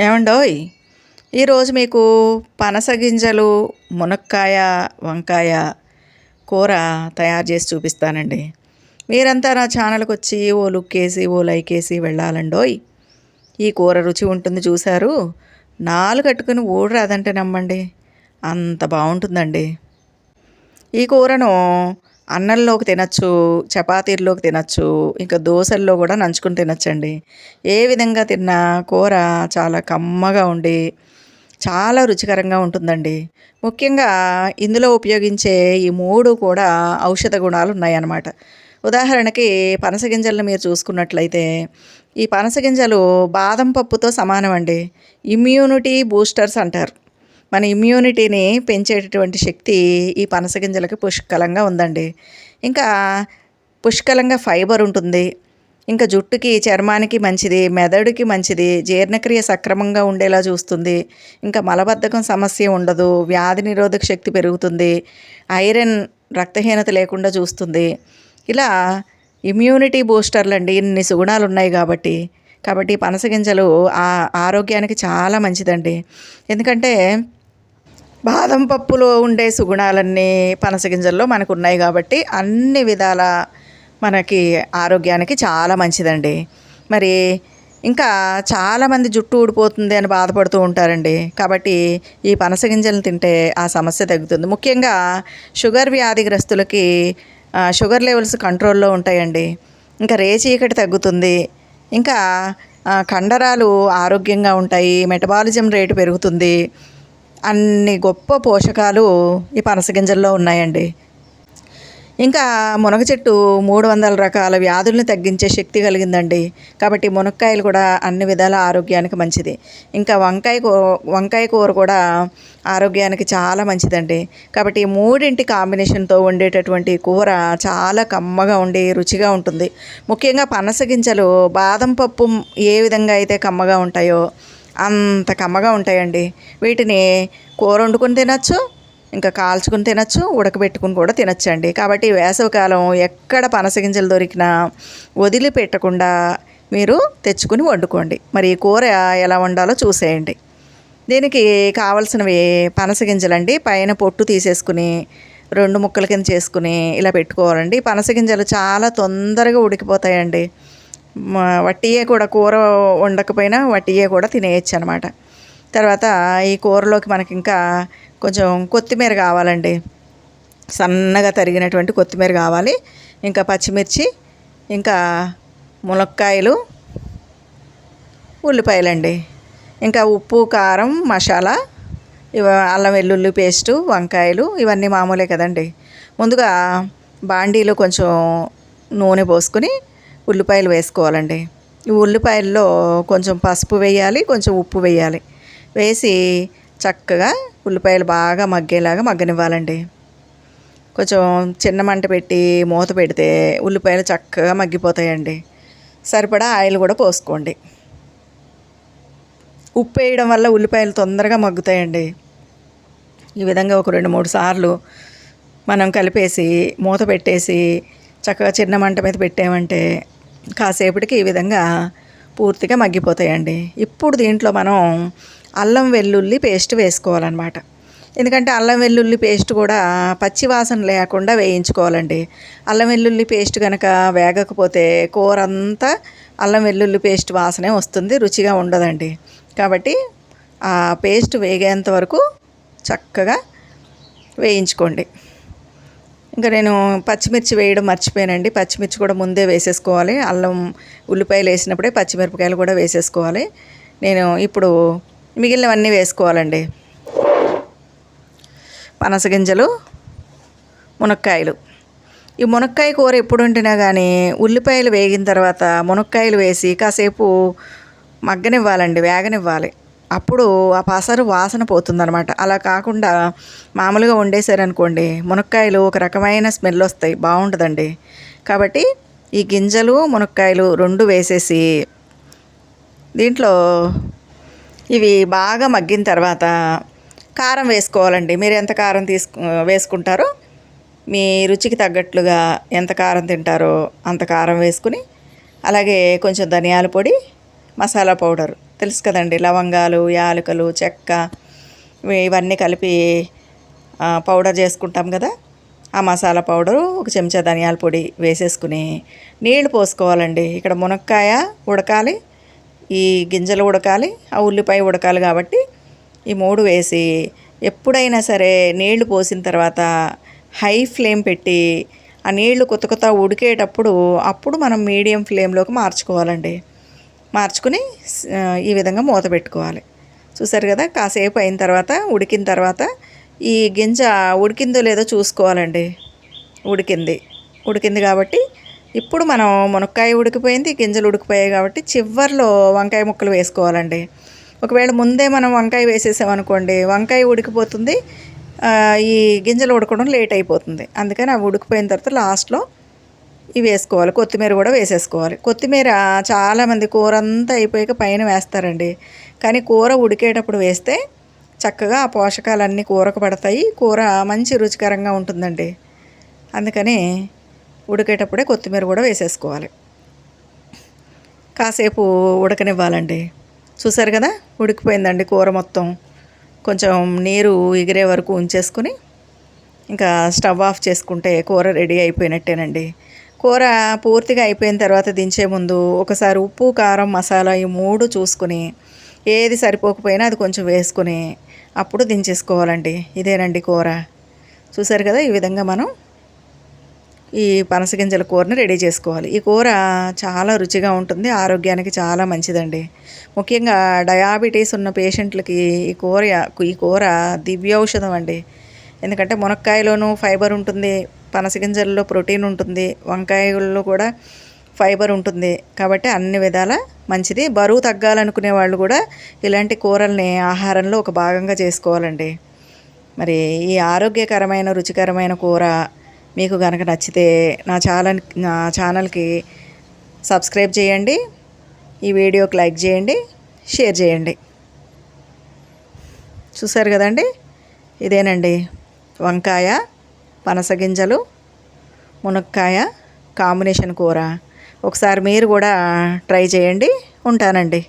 ఏమండోయ్, ఈరోజు మీకు పనస గింజలు, మునక్కాయ, వంకాయ కూర తయారు చేసి చూపిస్తానండి. మీరంతా నా ఛానల్కి వచ్చి ఓ లుక్ వేసి ఓ లైక్ వేసి వెళ్ళాలండోయ్. ఈ కూర రుచి ఉంటుంది చూశారు, నాలుగు కట్టుకుని ఊడు రాదంటే నమ్మండి, అంత బాగుంటుందండి. ఈ కూరను అన్నంలోకి తినచ్చు, చపాతీల్లోకి తినచ్చు, ఇంకా దోశల్లో కూడా నంచుకుని తినచ్చండి. ఏ విధంగా తిన్నా కూర చాలా కమ్మగా ఉండి చాలా రుచికరంగా ఉంటుందండి. ముఖ్యంగా ఇందులో ఉపయోగించే ఈ మూడు కూడా ఔషధ గుణాలు ఉన్నాయన్నమాట. ఉదాహరణకి పనస గింజలను మీరు చూసుకున్నట్లయితే, ఈ పనస గింజలు బాదం పప్పుతో సమానం అండి. ఇమ్యూనిటీ బూస్టర్స్ అంటారు. మన ఇమ్యూనిటీని పెంచేటటువంటి శక్తి ఈ పనస గింజలకి పుష్కలంగా ఉందండి. ఇంకా పుష్కలంగా ఫైబర్ ఉంటుంది. ఇంకా జుట్టుకి, చర్మానికి మంచిది, మెదడుకి మంచిది, జీర్ణక్రియ సక్రమంగా ఉండేలా చూస్తుంది. ఇంకా మలబద్ధకం సమస్య ఉండదు, వ్యాధి నిరోధక శక్తి పెరుగుతుంది, ఐరన్ రక్తహీనత లేకుండా చూస్తుంది. ఇలా ఇమ్యూనిటీ బూస్టర్లు అండి, ఇన్ని సుగుణాలు ఉన్నాయి కాబట్టి పనస గింజలు ఆరోగ్యానికి చాలా మంచిదండి. ఎందుకంటే బాదం పప్పులో ఉండే సుగుణాలన్నీ పనస గింజల్లో మనకు ఉన్నాయి కాబట్టి అన్ని విధాల మనకి ఆరోగ్యానికి చాలా మంచిదండి. మరి ఇంకా చాలామంది జుట్టు ఊడిపోతుంది అని బాధపడుతూ ఉంటారండి. కాబట్టి ఈ పనస గింజలను తింటే ఆ సమస్య తగ్గుతుంది. ముఖ్యంగా షుగర్ వ్యాధిగ్రస్తులకి షుగర్ లెవెల్స్ కంట్రోల్లో ఉంటాయండి. ఇంకా రేచీకటి తగ్గుతుంది. ఇంకా కండరాలు ఆరోగ్యంగా ఉంటాయి, మెటబాలిజం రేటు పెరుగుతుంది. అన్ని గొప్ప పోషకాలు ఈ పనస గింజల్లో ఉన్నాయండి. ఇంకా మునగ చెట్టు 300 రకాల వ్యాధుల్ని తగ్గించే శక్తి కలిగిందండి. కాబట్టి మునక్కాయలు కూడా అన్ని విధాల ఆరోగ్యానికి మంచిది. ఇంకా వంకాయ కూర కూడా ఆరోగ్యానికి చాలా మంచిదండి. కాబట్టి ఈ మూడింటి కాంబినేషన్తో వండేటటువంటి కూర చాలా కమ్మగా ఉండి రుచిగా ఉంటుంది. ముఖ్యంగా పనస గింజలు బాదం పప్పు ఏ విధంగా అయితే కమ్మగా ఉంటాయో అంత కమ్మగా ఉంటాయండి. వీటిని కూర వండుకొని తినచ్చు, ఇంకా కాల్చుకుని తినచ్చు, ఉడకబెట్టుకుని కూడా తినచ్చండి. కాబట్టి వేసవికాలం ఎక్కడ పనస గింజలు దొరికినా వదిలిపెట్టకుండా మీరు తెచ్చుకుని వండుకోండి. మరి ఈ కూర ఎలా వండాలో చూసేయండి. దీనికి కావలసినవి పనస గింజలండి. పైన పొట్టు తీసేసుకుని 2 ముక్కల కింద చేసుకుని ఇలా పెట్టుకోవాలండి. పనస గింజలు చాలా తొందరగా ఉడికిపోతాయండి. వట్టియే కూడా, కూర వండకపోయినా వట్టియే కూడా తినేయచ్చు అనమాట. తర్వాత ఈ కూరలోకి మనకి ఇంకా కొంచెం కొత్తిమీర కావాలండి. సన్నగా తరిగినటువంటి కొత్తిమీర కావాలి. ఇంకా పచ్చిమిర్చి, ఇంకా ములక్కాయలు, ఉల్లిపాయలండి. ఇంకా ఉప్పు, కారం, మసాలా, అల్లం వెల్లుల్లి పేస్టు, వంకాయలు, ఇవన్నీ మామూలే కదండి. ముందుగా బాండీలో కొంచెం నూనె పోసుకొని ఉల్లిపాయలు వేసుకోవాలండి. ఈ ఉల్లిపాయల్లో కొంచెం పసుపు వేయాలి, కొంచెం ఉప్పు వేయాలి. వేసి చక్కగా ఉల్లిపాయలు బాగా మగ్గేలాగా మగ్గనివ్వాలండి. కొంచెం చిన్న మంట పెట్టి మూత పెడితే ఉల్లిపాయలు చక్కగా మగ్గిపోతాయండి. సరిపడా ఆయిల్ కూడా పోసుకోండి. ఉప్పు వేయడం వల్ల ఉల్లిపాయలు తొందరగా మగ్గుతాయండి. ఈ విధంగా ఒక 2-3 సార్లు మనం కలిపేసి మూత పెట్టేసి చక్కగా చిన్న మంట మీద పెట్టామంటే కాసేపటికి ఈ విధంగా పూర్తిగా మగ్గిపోతాయండి. ఇప్పుడు దీంట్లో మనం అల్లం వెల్లుల్లి పేస్ట్ వేసుకోవాలన్నమాట. ఎందుకంటే అల్లం వెల్లుల్లి పేస్ట్ కూడా పచ్చి వాసన లేకుండా వేయించుకోవాలండి. అల్లం వెల్లుల్లి పేస్ట్ కనుక వేగకపోతే కూర అంతా అల్లం వెల్లుల్లి పేస్ట్ వాసనే వస్తుంది, రుచిగా ఉండదండి. కాబట్టి ఆ పేస్ట్ వేగేంత వరకు చక్కగా వేయించుకోండి. ఇంకా నేను పచ్చిమిర్చి వేయడం మర్చిపోయానండి. పచ్చిమిర్చి కూడా ముందే వేసేసుకోవాలి. అల్లం ఉల్లిపాయలు వేసినప్పుడే పచ్చిమిరపకాయలు కూడా వేసేసుకోవాలి. నేను ఇప్పుడు మిగిలినవన్నీ వేసుకోవాలండి. పనస గింజలు, మునక్కాయలు. ఈ మునక్కాయ కూర ఎప్పుడు వండినా కానీ ఉల్లిపాయలు వేగిన తర్వాత మునక్కాయలు వేసి కాసేపు మగ్గనివ్వాలండి, వేగనివ్వాలి. అప్పుడు ఆ పసరు వాసన పోతుందనమాట. అలా కాకుండా మామూలుగా వండేసారనుకోండి, మునక్కాయలు ఒక రకమైన స్మెల్ వస్తాయి, బాగుంటుందండి. కాబట్టి ఈ గింజలు, మునక్కాయలు 2 వేసేసి దీంట్లో ఇవి బాగా మగ్గిన తర్వాత కారం వేసుకోవాలండి. మీరు ఎంత కారం వేసుకుంటారో, మీ రుచికి తగ్గట్లుగా ఎంత కారం తింటారో అంత కారం వేసుకుని, అలాగే కొంచెం ధనియాల పొడి, మసాలా పౌడర్ తెలుసు కదండి, లవంగాలు, యాలకులు, చెక్క ఇవన్నీ కలిపి పౌడర్ చేసుకుంటాం కదా. ఆ మసాలా పౌడరు, ఒక చెంచా ధనియాల పొడి వేసేసుకుని నీళ్లు పోసుకోవాలండి. ఇక్కడ మునక్కాయ ఉడకాలి, ఈ గింజలు ఉడకాలి, ఆ ఉల్లిపాయ ఉడకాలి కాబట్టి ఈ 3 వేసి ఎప్పుడైనా సరే నీళ్లు పోసిన తర్వాత హై ఫ్లేమ్ పెట్టి ఆ నీళ్లు కొత్త కొత్త ఉడికేటప్పుడు అప్పుడు మనం మీడియం ఫ్లేమ్లోకి మార్చుకోవాలండి. మార్చుకుని ఈ విధంగా మూత పెట్టుకోవాలి. చూసారు కదా, కాసేపు అయిన తర్వాత ఉడికిన తర్వాత ఈ గింజ ఉడికిందో లేదో చూసుకోవాలండి. ఉడికింది కాబట్టి ఇప్పుడు మనం మునక్కాయ ఉడికిపోయింది, గింజలు ఉడికిపోయాయి కాబట్టి చివర్లో వంకాయ ముక్కలు వేసుకోవాలండి. ఒకవేళ ముందే మనం వంకాయ వేసేసామనుకోండి, వంకాయ ఉడికిపోతుంది, ఈ గింజలు ఉడకడం లేట్ అయిపోతుంది. అందుకని అవి ఉడికిపోయిన తర్వాత లాస్ట్లో ఇవి వేసుకోవాలి. కొత్తిమీర కూడా వేసేసుకోవాలి. కొత్తిమీర చాలామంది కూర అంతా అయిపోయాక పైన వేస్తారండి, కానీ కూర ఉడికేటప్పుడు వేస్తే చక్కగా ఆ పోషకాలన్నీ కూరకు పడతాయి, కూర మంచి రుచికరంగా ఉంటుందండి. అందుకని ఉడికేటప్పుడే కొత్తిమీర కూడా వేసేసుకోవాలి. కాసేపు ఉడకనివ్వాలండి. చూసారు కదా, ఉడికిపోయిందండి కూర మొత్తం. కొంచెం నీరు ఎగిరే వరకు ఉంచేసుకుని ఇంకా స్టవ్ ఆఫ్ చేసుకుంటే కూర రెడీ అయిపోయినట్టేనండి. కూర పూర్తిగా అయిపోయిన తర్వాత దించే ముందు ఒకసారి ఉప్పు, కారం, మసాలా ఈ 3 చూసుకుని ఏది సరిపోకపోయినా అది కొంచెం వేసుకుని అప్పుడు దించేసుకోవాలండి. ఇదేనండి కూర. చూసారు కదా, ఈ విధంగా మనం ఈ పనసగింజల కూరని రెడీ చేసుకోవాలి. ఈ కూర చాలా రుచిగా ఉంటుంది, ఆరోగ్యానికి చాలా మంచిదండి. ముఖ్యంగా డయాబెటీస్ ఉన్న పేషెంట్లకి ఈ కూర దివ్యౌషధం అండి. ఎందుకంటే మునక్కాయలోనూ ఫైబర్ ఉంటుంది, పనసగింజల్లో ప్రోటీన్ ఉంటుంది, వంకాయల్లో కూడా ఫైబర్ ఉంటుంది. కాబట్టి అన్ని విధాల మంచిది. బరువు తగ్గాలనుకునే వాళ్ళు కూడా ఇలాంటి కూరల్ని ఆహారంలో ఒక భాగంగా చేసుకోవాలండి. మరి ఈ ఆరోగ్యకరమైన రుచికరమైన కూర మీకు కనుక నచ్చితే నా ఛానల్కి సబ్స్క్రైబ్ చేయండి, ఈ వీడియోకి లైక్ చేయండి, షేర్ చేయండి. చూసారు కదండి, ఇదేనండి వంకాయ, పనసగింజలు, మునక్కాయ కాంబినేషన్ కూర. ఒకసారి మీరు కూడా ట్రై చేయండి. ఉంటానండి.